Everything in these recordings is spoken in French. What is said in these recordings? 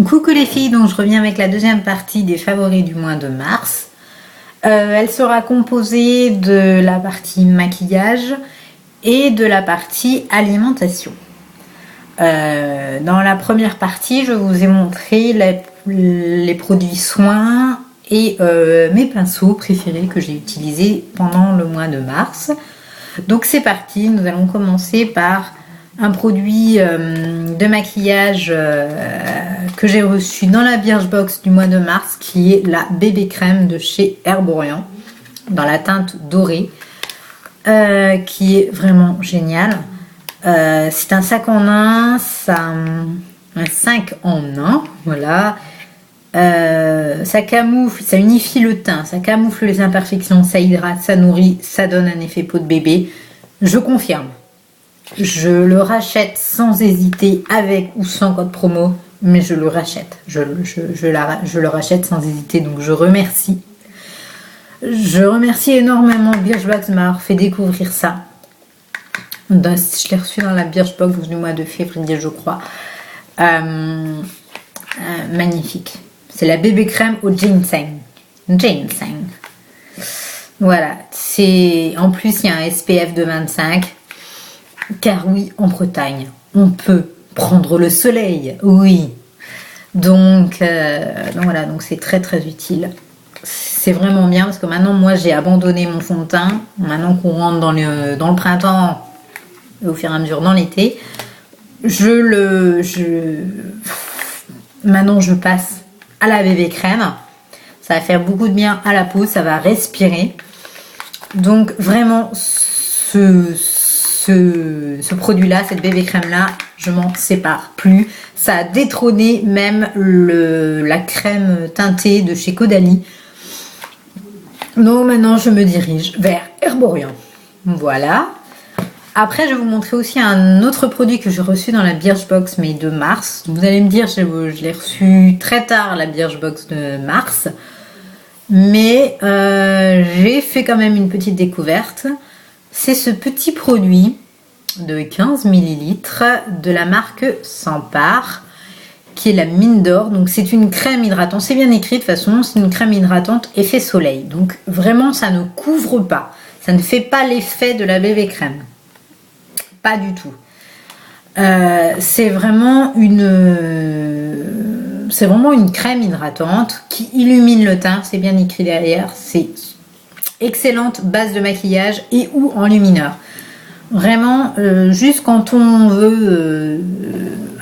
Coucou les filles, donc je reviens avec la deuxième partie des favoris du mois de mars. Elle sera composée de la partie maquillage et de la partie alimentation. Dans la première partie, je vous ai montré les produits soins et mes pinceaux préférés que j'ai utilisés pendant le mois de mars. Donc c'est parti, nous allons commencer par un produit de maquillage que j'ai reçu dans la Birchbox du mois de mars, qui est la bébé crème de chez Herborian dans la teinte dorée, qui est vraiment génial. C'est un sac en un, un 5 en 1, voilà. Ça camoufle, ça unifie le teint, ça camoufle les imperfections, ça hydrate, ça nourrit, ça donne un effet peau de bébé. Je confirme. Je le rachète sans hésiter, avec ou sans code promo, mais je le rachète. Je le rachète sans hésiter, donc je remercie. Je remercie énormément Birchbox de m'avoir fait découvrir ça. Je l'ai reçu dans la Birchbox du mois de février, je crois. Magnifique. C'est la bébé crème au ginseng. Ginseng. Voilà. En plus, il y a un SPF de 25. Car oui, en Bretagne, on peut prendre le soleil, oui. Donc voilà, donc c'est très très utile. C'est vraiment bien parce que maintenant, moi, j'ai abandonné mon fond de teint. Maintenant qu'on rentre dans le printemps et au fur et à mesure dans l'été, maintenant, je passe à la bébé crème. Ça va faire beaucoup de bien à la peau, ça va respirer. Donc vraiment, ce produit-là, cette bébé crème-là, je m'en sépare plus. Ça a détrôné même la crème teintée de chez Caudalie. Donc maintenant, je me dirige vers Herborian. Voilà. Après, je vais vous montrer aussi un autre produit que j'ai reçu dans la Birchbox, mais de mars. Vous allez me dire, je l'ai reçu très tard, la Birchbox de mars. Mais j'ai fait quand même une petite découverte. C'est ce petit produit de 15 ml de la marque Sampar, qui est la mine d'or. Donc c'est une crème hydratante, c'est bien écrit de toute façon, c'est une crème hydratante effet soleil. Donc vraiment ça ne couvre pas, ça ne fait pas l'effet de la bébé crème. Pas du tout. C'est vraiment une crème hydratante qui illumine le teint, c'est bien écrit derrière. C'est excellente base de maquillage et ou enlumineur. Vraiment, juste quand on veut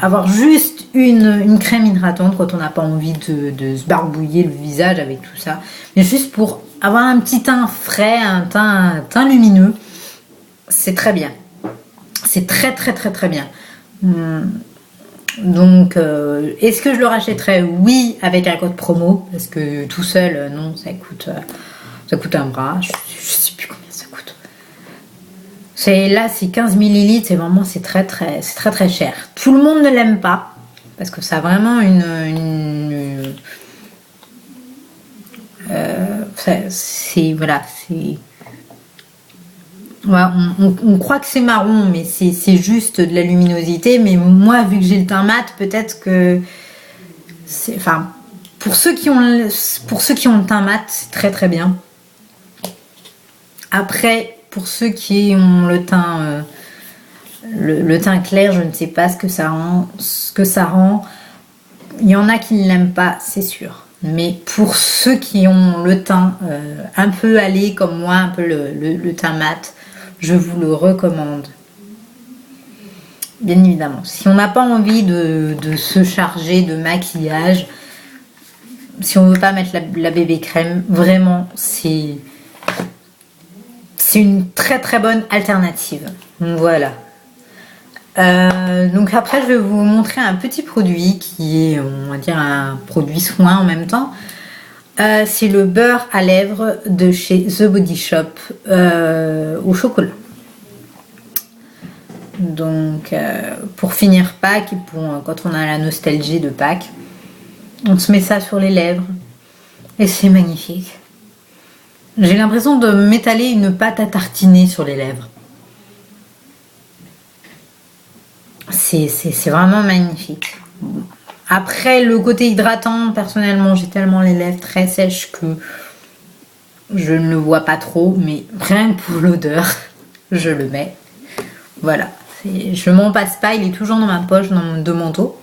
avoir juste une crème hydratante, quand on n'a pas envie de se barbouiller le visage avec tout ça, mais juste pour avoir un petit teint frais, un teint lumineux, c'est très bien. C'est très très très très bien. Donc, est-ce que je le rachèterais? Oui, avec un code promo, parce que tout seul, non, ça coûte un bras. Je sais plus combien ça coûte. Là, c'est 15 ml, c'est très très cher. Tout le monde ne l'aime pas, parce que ça a vraiment on croit que c'est marron, mais c'est juste de la luminosité. Mais moi, vu que j'ai le teint mat, peut-être que pour ceux qui ont le teint mat, c'est très très bien. Après, pour ceux qui ont le teint clair, je ne sais pas ce que ça rend. Il y en a qui ne l'aiment pas, c'est sûr. Mais pour ceux qui ont le teint un peu allé comme moi, un peu le teint mat, je vous le recommande. Bien évidemment. Si on n'a pas envie de se charger de maquillage, si on ne veut pas mettre la bébé crème, vraiment, c'est une très très bonne alternative. Voilà. Donc après, je vais vous montrer un petit produit qui est, on va dire, un produit soin en même temps. C'est le beurre à lèvres de chez The Body Shop au chocolat. Donc pour finir Pâques et quand on a la nostalgie de Pâques, on se met ça sur les lèvres et c'est magnifique. J'ai l'impression de m'étaler une pâte à tartiner sur les lèvres. C'est vraiment magnifique. Après, le côté hydratant, personnellement, j'ai tellement les lèvres très sèches que je ne le vois pas trop, mais rien que pour l'odeur, je le mets. Voilà, je m'en passe pas, il est toujours dans ma poche de manteau.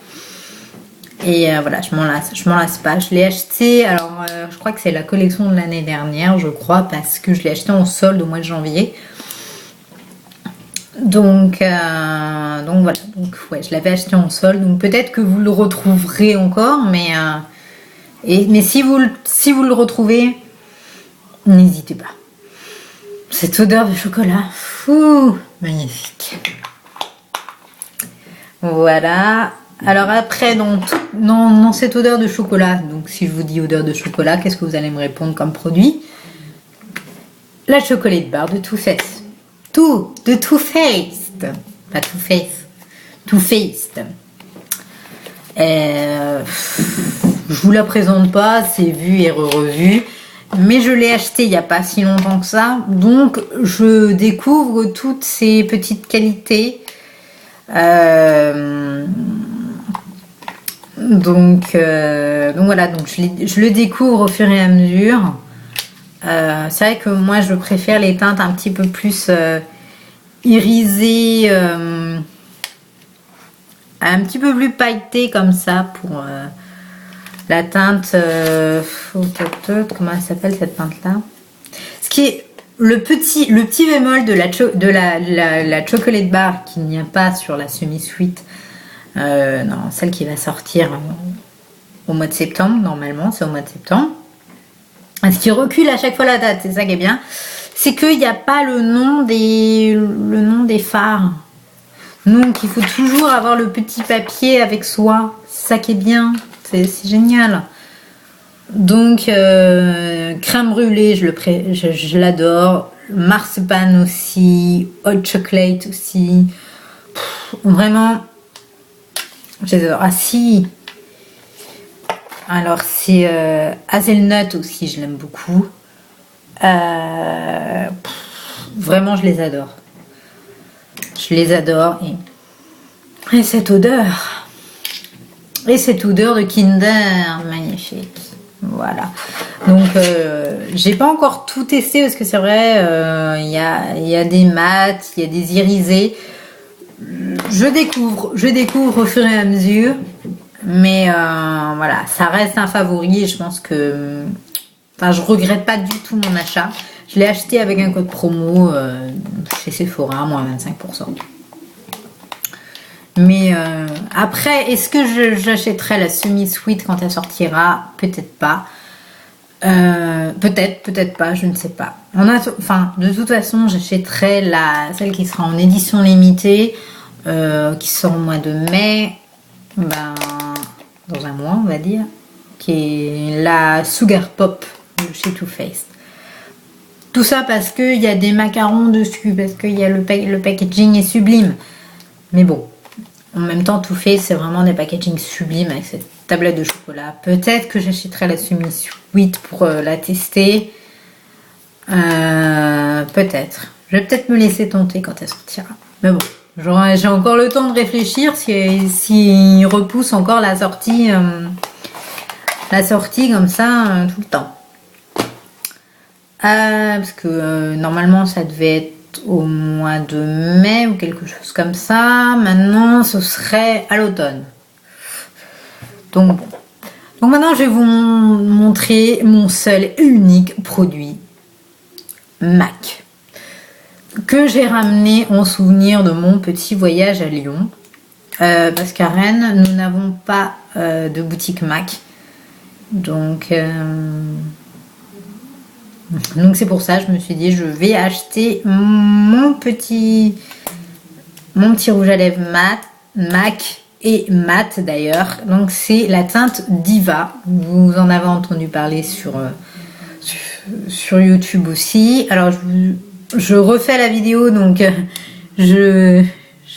Et voilà, je m'en lasse pas. Je l'ai acheté, alors je crois que c'est la collection de l'année dernière, je crois, parce que je l'ai acheté en solde au mois de janvier. Donc voilà, donc ouais, je l'avais acheté en solde, donc peut-être que vous le retrouverez encore, mais si vous le retrouvez, n'hésitez pas. Cette odeur de chocolat, fou, magnifique. Voilà. Alors après, dans cette odeur de chocolat, donc si je vous dis odeur de chocolat, qu'est-ce que vous allez me répondre comme produit? La chocolate bar de Too Faced. De Too Faced. Pas Too Faced. Too Faced. Je vous la présente pas, c'est vu et revu. Mais je l'ai acheté il n'y a pas si longtemps que ça. Donc je découvre toutes ces petites qualités. Donc voilà, donc je le découvre au fur et à mesure. C'est vrai que moi je préfère les teintes un petit peu plus irisées, un petit peu plus pailletées comme ça pour la teinte. Comment elle s'appelle cette teinte là? Ce qui est le petit bémol de la chocolate bar qu'il n'y a pas sur la semi-sweet. Non, celle qui va sortir au mois de septembre, normalement, c'est au mois de septembre. Ce qui recule à chaque fois la date, c'est ça qui est bien, c'est qu'il n'y a pas le nom des fards. Donc il faut toujours avoir le petit papier avec soi, c'est ça qui est bien, c'est génial. Donc crème brûlée, je l'adore, marzipan aussi, hot chocolate aussi, vraiment. J'adore. Ah si. Alors c'est hazelnut aussi, je l'aime beaucoup. Vraiment, je les adore. Je les adore. Et cette odeur. Et cette odeur de Kinder, magnifique. Voilà. Donc j'ai pas encore tout testé parce que c'est vrai, il y a des mats, il y a des irisés. Je découvre au fur et à mesure, mais voilà, ça reste un favori et je pense que, enfin, je regrette pas du tout mon achat. Je l'ai acheté avec un code promo chez Sephora, moins 25%. Mais après, est-ce que j'achèterai la semi-sweet quand elle sortira? Peut-être pas. Peut-être pas, je ne sais pas. Enfin, de toute façon, j'achèterai celle qui sera en édition limitée, qui sort au mois de mai, dans un mois, on va dire, qui est la Sugar Pop de chez Too Faced. Tout ça parce qu'il y a des macarons dessus, parce que le packaging est sublime. Mais bon, en même temps, Too Faced, c'est vraiment des packagings sublimes avec cette tablette de chocolat. Peut-être que j'achèterai la semi-sweet pour la tester. Peut-être. Je vais peut-être me laisser tenter quand elle sortira. Mais bon, j'ai encore le temps de réfléchir si repousse encore la sortie comme ça tout le temps. Parce que normalement ça devait être au mois de mai ou quelque chose comme ça. Maintenant ce serait à l'automne. Donc bon. Donc maintenant je vais vous montrer mon seul et unique produit MAC que j'ai ramené en souvenir de mon petit voyage à Lyon. Parce qu'à Rennes nous n'avons pas de boutique MAC. Donc c'est pour ça, je me suis dit, je vais acheter mon petit rouge à lèvres MAC et mat d'ailleurs. Donc c'est la teinte Diva. Vous en avez entendu parler sur YouTube aussi. Alors je refais la vidéo, donc je n'ai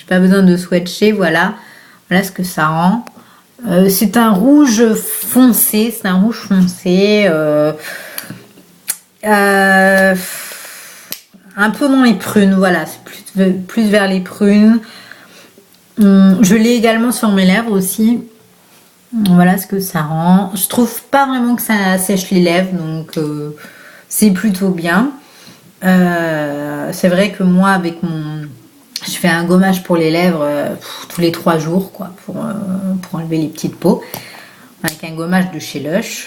pas besoin de swatcher. Voilà ce que ça rend. C'est un rouge foncé. Un peu dans les prunes, voilà, c'est plus vers les prunes. Je l'ai également sur mes lèvres aussi. Voilà ce que ça rend. Je trouve pas vraiment que ça sèche les lèvres, donc c'est plutôt bien. C'est vrai que moi, avec je fais un gommage pour les lèvres tous les 3 jours, quoi, pour enlever les petites peaux, avec un gommage de chez Lush.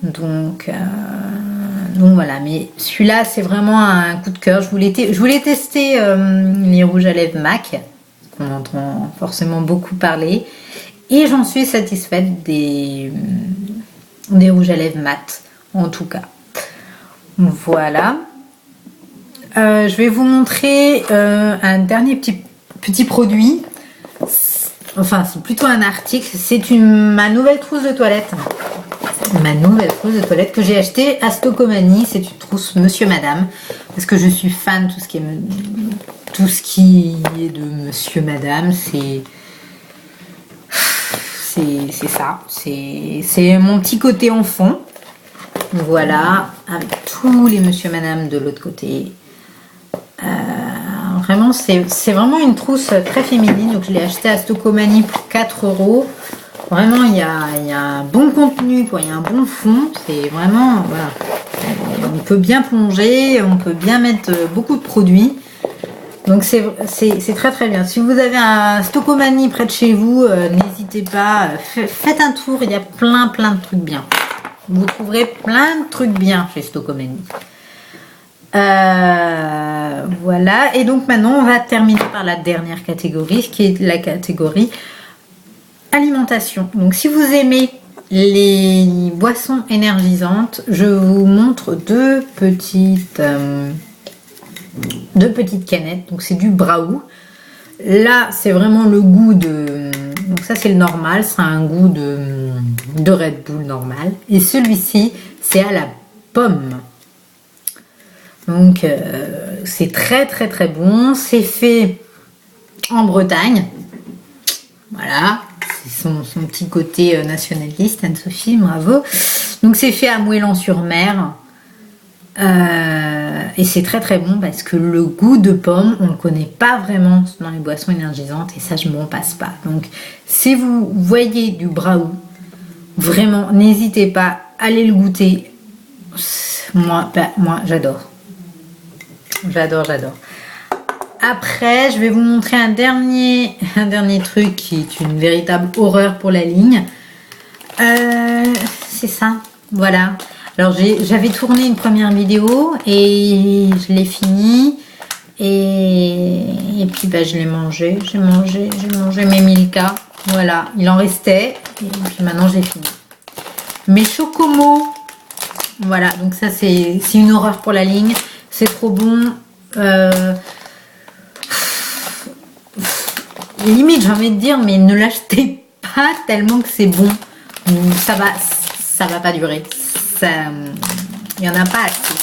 Donc voilà, mais celui-là, c'est vraiment un coup de cœur. Je voulais tester les rouges à lèvres MAC, qu'on entend forcément beaucoup parler. Et j'en suis satisfaite des rouges à lèvres mat, en tout cas. Voilà. Je vais vous montrer un dernier petit produit. Enfin, c'est plutôt un article. C'est ma nouvelle trousse de toilette. Ma nouvelle trousse de toilette que j'ai achetée à Stocomanie. C'est une trousse Monsieur Madame. Parce que je suis fan de tout ce qui est de Monsieur Madame. C'est ça. C'est mon petit côté enfant. Voilà. Avec tous les Monsieur Madame de l'autre côté. Vraiment, c'est vraiment une trousse très féminine. Donc, je l'ai acheté à Stocomanie pour 4 €. Vraiment, il y a un bon contenu, quoi. Il y a un bon fond. C'est vraiment, voilà. On peut bien plonger, on peut bien mettre beaucoup de produits. Donc, c'est très très bien. Si vous avez un Stocomanie près de chez vous, n'hésitez pas. Faites un tour. Il y a plein de trucs bien. Vous trouverez plein de trucs bien chez Stocomanie. Voilà, et donc maintenant on va terminer par la dernière catégorie, qui est la catégorie alimentation. Donc si vous aimez les boissons énergisantes, je vous montre deux petites canettes. Donc c'est du Braou. Là c'est vraiment le goût de, donc ça c'est le normal, c'est un goût de Red Bull normal, et celui-ci c'est à la pomme. Donc c'est très bon, c'est fait en Bretagne, voilà, c'est son petit côté nationaliste, Anne-Sophie, bravo. Donc c'est fait à Moëlan-sur-Mer, et c'est très bon parce que le goût de pomme, on ne le connaît pas vraiment dans les boissons énergisantes, et ça je m'en passe pas. Donc si vous voyez du Braou, vraiment n'hésitez pas, allez le goûter. Moi j'adore. J'adore. Après, je vais vous montrer un dernier truc qui est une véritable horreur pour la ligne. C'est ça, voilà. Alors, j'avais tourné une première vidéo et je l'ai fini. Et puis, je l'ai mangé. J'ai mangé mes Milka. Voilà, il en restait. Et puis maintenant, j'ai fini. Mes Chocomo. Voilà, donc ça, c'est une horreur pour la ligne. C'est trop bon. Limite, j'ai envie de dire, mais ne l'achetez pas tellement que c'est bon. Ça va pas durer. Il n'y en a pas assez.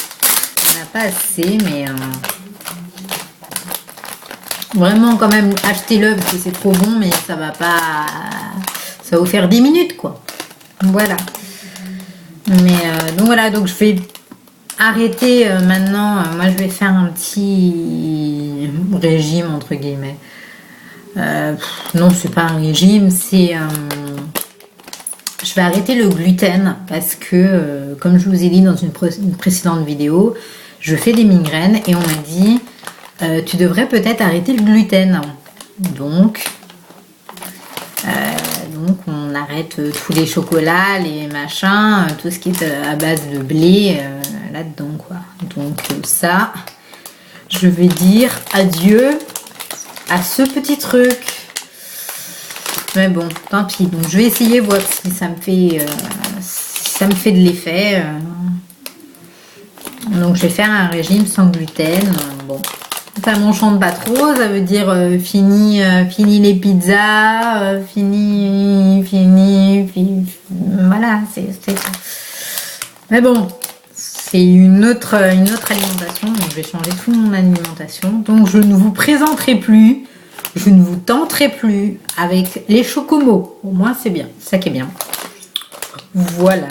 Il n'y en a pas assez, mais vraiment quand même achetez-le parce que c'est trop bon, mais ça va pas. Ça va vous faire 10 minutes, quoi. Voilà. Mais donc voilà, donc je vais arrêter maintenant. Moi je vais faire un petit régime entre guillemets. Non, c'est pas un régime, c'est je vais arrêter le gluten parce que comme je vous ai dit dans une précédente vidéo, je fais des migraines et on m'a dit tu devrais peut-être arrêter le gluten. Donc on arrête tous les chocolats, les machins, tout ce qui est à base de blé là-dedans, quoi. Donc ça, je vais dire adieu à ce petit truc. Mais bon, tant pis. Donc je vais essayer, voir si ça me fait de l'effet. Donc je vais faire un régime sans gluten. Bon. Ça m'enchante pas trop, ça veut dire fini les pizzas, fini, voilà, c'est ça. Mais bon, c'est une autre alimentation, donc je vais changer toute mon alimentation. Donc je ne vous présenterai plus, je ne vous tenterai plus avec les Chocomo. Au moins c'est bien, ça qui est bien. Voilà.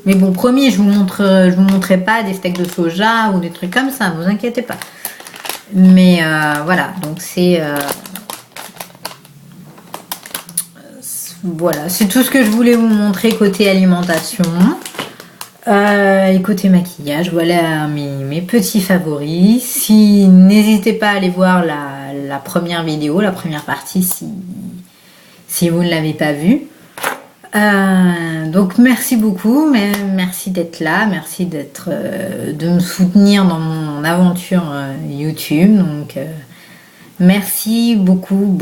Mais bon, promis, je vous montrerai pas des steaks de soja ou des trucs comme ça, ne vous inquiétez pas. Mais voilà, donc c'est voilà, c'est tout ce que je voulais vous montrer côté alimentation. Et côté maquillage, voilà mes petits favoris. Si n'hésitez pas à aller voir la première vidéo, la première partie si vous ne l'avez pas vue. Donc merci beaucoup, merci d'être là, merci de me soutenir dans mon aventure YouTube. Donc merci beaucoup.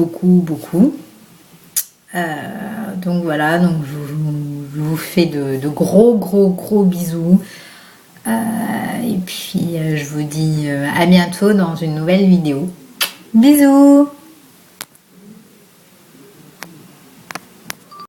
Donc voilà, donc je vous fais de gros bisous. Et puis je vous dis à bientôt dans une nouvelle vidéo. Bisous!